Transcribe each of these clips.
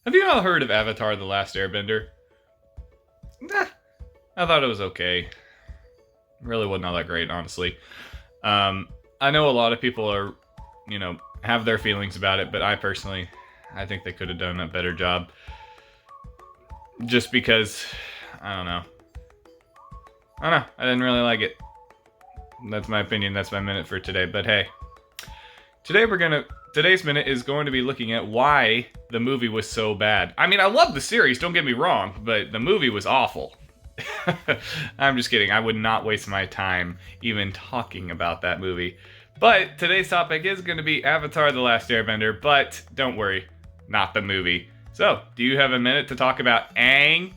Have you all heard of Avatar the Last Airbender? Nah, I thought it was okay. Really wasn't all that great, honestly. I know a lot of people are, have their feelings about it, but I think they could have done a better job. Just because, I don't know. I didn't really like it. That's my opinion. That's my minute for today. But hey, today's minute is going to be looking at why the movie was so bad. I mean, I love the series, don't get me wrong, but the movie was awful. I'm just kidding. I would not waste my time even talking about that movie. But today's topic is going to be Avatar the Last Airbender, but don't worry, not the movie. So, do you have a minute to talk about Aang?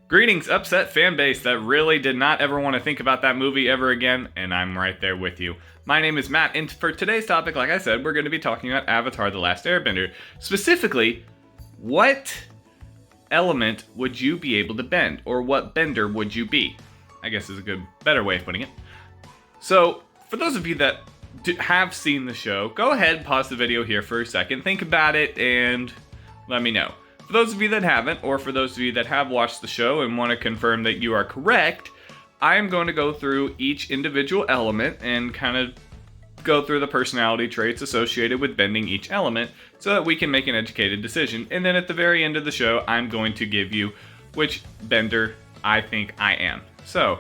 Greetings, upset fanbase that really did not ever want to think about that movie ever again, and I'm right there with you. My name is Matt, and for today's topic, like I said, we're going to be talking about Avatar the Last Airbender. Specifically, what element would you be able to bend, or what bender would you be? I guess is a better way of putting it. So, for those of you that have seen the show, go ahead, pause the video here for a second, think about it, and let me know. For those of you that haven't, or for those of you that have watched the show and want to confirm that you are correct, I am going to go through each individual element and kind of go through the personality traits associated with bending each element so that we can make an educated decision. And then at the very end of the show, I'm going to give you which bender I think I am. So,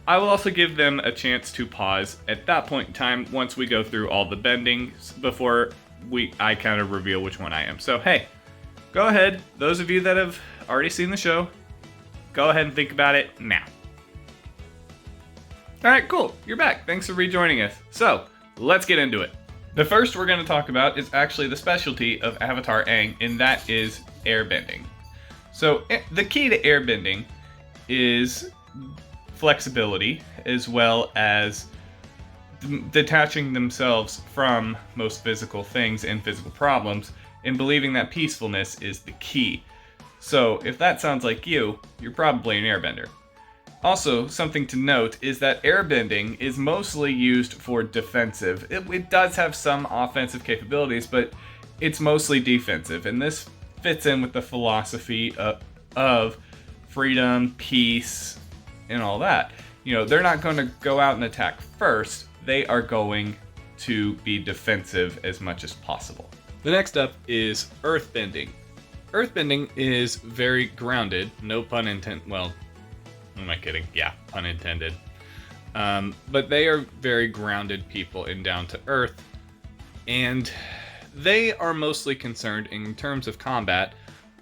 I will also give them a chance to pause at that point in time once we go through all the bendings before I kind of reveal which one I am. So, hey. Go ahead, those of you that have already seen the show, go ahead and think about it now. Alright, cool, you're back. Thanks for rejoining us. So, let's get into it. The first we're going to talk about is actually the specialty of Avatar Aang, and that is airbending. So, the key to airbending is flexibility, as well as detaching themselves from most physical things and physical problems, and believing that peacefulness is the key. So, if that sounds like you're probably an airbender. Also, something to note is that airbending is mostly used for defensive. It does have some offensive capabilities, but it's mostly defensive, and this fits in with the philosophy of freedom, peace, and all that. They're not going to go out and attack first, they are going to be defensive as much as possible. The next up is Earthbending. Earthbending is very grounded, no pun intended. Well, am I kidding? Yeah, pun intended. But they are very grounded people and down to earth, and they are mostly concerned in terms of combat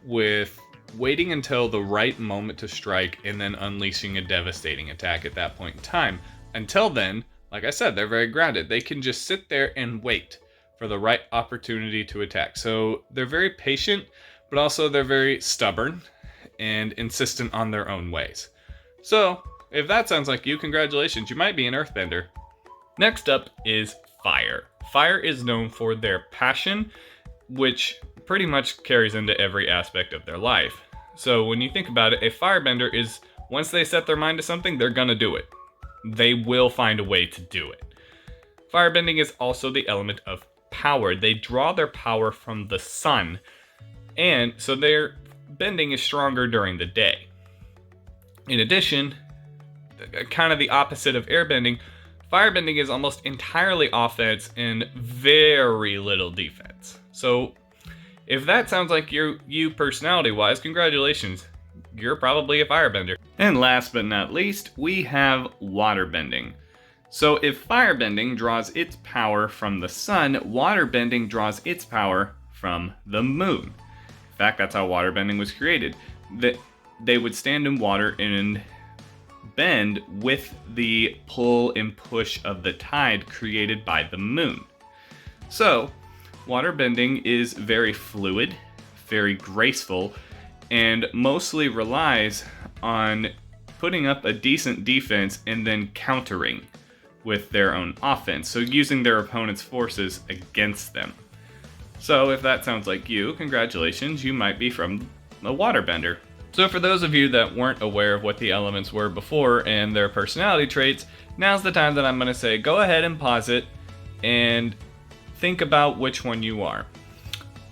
with waiting until the right moment to strike and then unleashing a devastating attack at that point in time. Until then, like I said, they're very grounded. They can just sit there and wait for the right opportunity to attack. So they're very patient, but also they're very stubborn and insistent on their own ways. So if that sounds like you, congratulations, you might be an earthbender. Next up is fire. Fire is known for their passion, which pretty much carries into every aspect of their life. So when you think about it, a firebender is, once they set their mind to something, they're gonna do it. They will find a way to do it. Firebending is also the element of power. They draw their power from the sun, and so their bending is stronger during the day. In addition, kind of the opposite of airbending, firebending is almost entirely offense and very little defense. So if that sounds like you personality-wise, congratulations. You're probably a firebender. And last but not least, we have waterbending. So if firebending draws its power from the sun, waterbending draws its power from the moon. In fact, that's how waterbending was created. They would stand in water and bend with the pull and push of the tide created by the moon. So, waterbending is very fluid, very graceful, and mostly relies on putting up a decent defense and then countering with their own offense, so using their opponent's forces against them. So if that sounds like you, congratulations, you might be from a waterbender. So for those of you that weren't aware of what the elements were before and their personality traits, now's the time that I'm going to say go ahead and pause it, and think about which one you are.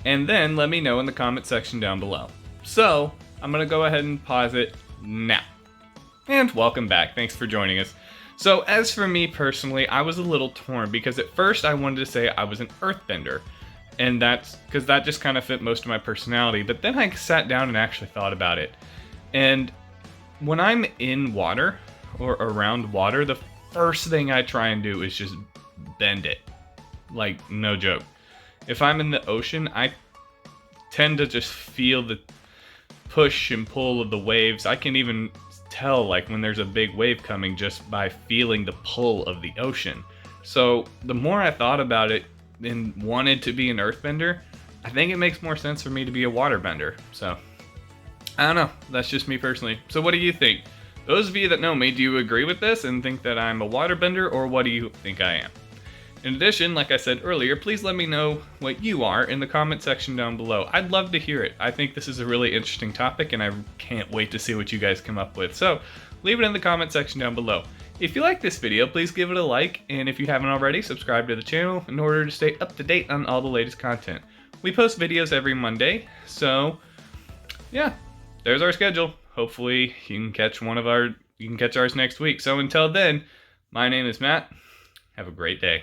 And then let me know in the comment section down below. So, I'm going to go ahead and pause it now. And welcome back. Thanks for joining us. So, as for me personally, I was a little torn because at first I wanted to say I was an Earthbender. And that's because that just kind of fit most of my personality. But then I sat down and actually thought about it. And when I'm in water or around water, the first thing I try and do is just bend it. Like, no joke. If I'm in the ocean, I tend to just feel the push and pull of the waves. I can even tell like when there's a big wave coming just by feeling the pull of the ocean. So the more I thought about it and wanted to be an Earthbender, I think it makes more sense for me to be a Waterbender. So I don't know, that's just me personally. So what do you think? Those of you that know me, do you agree with this and think that I'm a Waterbender, or what do you think I am? In addition, like I said earlier, please let me know what you are in the comment section down below. I'd love to hear it. I think this is a really interesting topic and I can't wait to see what you guys come up with. So leave it in the comment section down below. If you like this video, please give it a like, and if you haven't already, subscribe to the channel in order to stay up to date on all the latest content. We post videos every Monday, so yeah, there's our schedule. Hopefully you can catch ours next week. So until then, my name is Matt. Have a great day.